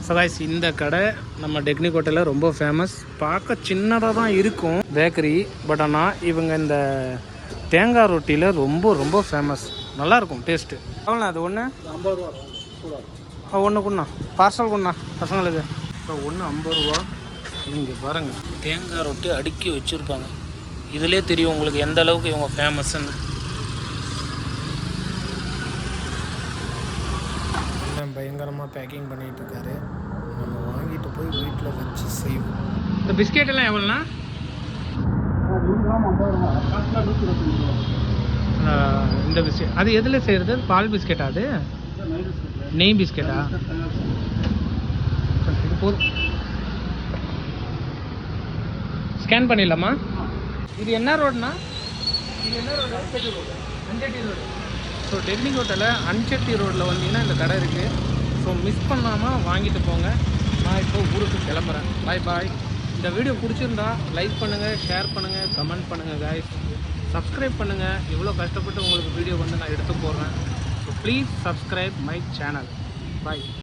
So guys, இந்த கடை நம்ம டெக்னிக்கோட்டையில் ரொம்ப ஃபேமஸ். பார்க்க சின்னதாக தான் இருக்கும் பேக்கரி, பட் ஆனால் இவங்க இந்த தேங்காய் ரொட்டியில் ரொம்ப ரொம்ப ஃபேமஸ். நல்லாயிருக்கும் டேஸ்ட்டு. எவ்வளோ அது ஒன்று? 50 ரூபா. ஒன்று குண்ணா, பார்சல் குண்ணா பசங்களுக்கு. இப்போ ஒன்று 50 ரூபா. இங்கே பாருங்கள், தேங்காய் ரொட்டி அடுக்கி வச்சுருப்பாங்க. இதிலே தெரியும் உங்களுக்கு எந்த அளவுக்கு இவங்க ஃபேமஸ்ன்னு. பயங்கரமாக பேக்கிங் பண்ணிகிட்டு இருக்காரு. நம்ம வாங்கிட்டு போய் வீட்டில் வச்சு செய்வோம். இந்த பிஸ்கெட் எல்லாம் எவ்வளோண்ணா? 100 இந்த பிஸ்கெட் அது எதில் செய்கிறது? பால் பிஸ்கெட்டா? அது நெய் பிஸ்கெட்டா? இது போதும். ஸ்கேன் பண்ணிடலாமா? இது என்ன ரோடுண்ணா? இது என்ன ரோடு? அஞ்சட்டி ரோடு. ஸோ டெக்னிக்கோட்டையில் அஞ்சட்டி ரோட்டில் வந்தீங்கன்னா இந்த கடை இருக்குது. ஸோ மிஸ் பண்ணாமல் வாங்கிட்டு போங்க. நான் இப்போ ஊருக்கு கிளம்புறேன். பாய் பாய். இந்த வீடியோ பிடிச்சிருந்தா லைக் பண்ணுங்கள், ஷேர் பண்ணுங்கள், கமெண்ட் பண்ணுங்கள் காய்ஸ். சப்ஸ்கிரைப் பண்ணுங்கள். இவ்வளோ கஷ்டப்பட்டு உங்களுக்கு வீடியோ வந்து நான் எடுத்து போடுறேன். So please subscribe my channel. Bye.